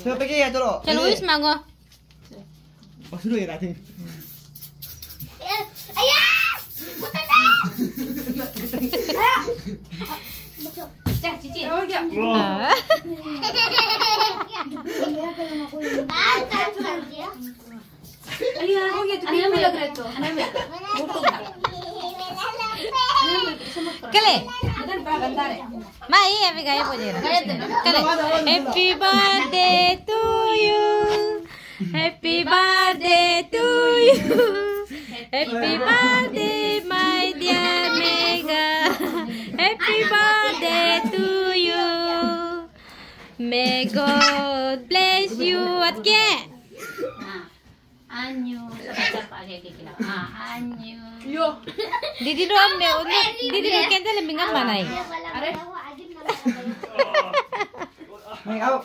Coba pergi ya dulu. चलो Wis मांगो. Pas dulu ya tadi. Dah, Cici. Kale. Mai अभी गायब हो जाएगा. Kale. Happy birthday to you. Happy birthday to you. Happy birthday my dear Mega. Happy birthday to you. May God bless you again. Anyo, siapa lagi kita? Anyo. Yo. Didi doang deh, Didi doang kita lebih nggak mana ya? Main out.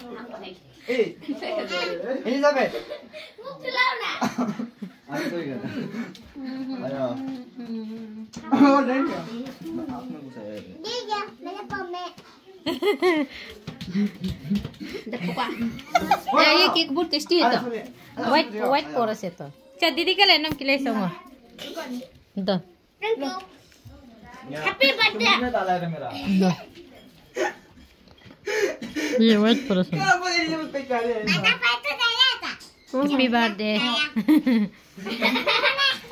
Elizabeth. Ayo. Ayo. Oh, नहीं क्या? आपने कुछ है? ये क्या? मैंने पम्मे. Ya, ये cake बहुत टेस्टी है तो. White porous है तो. क्या दीदी का लेना किले semua. Dah. Happy birthday. तुमने डाला है मेरा. Dah. ये white porous है. क्या बोले ये पे क्या है? Happy birthday.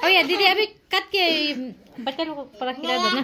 Oh ya, Didi अभी कट के बच्चा लोग को पकड़ के दो ना.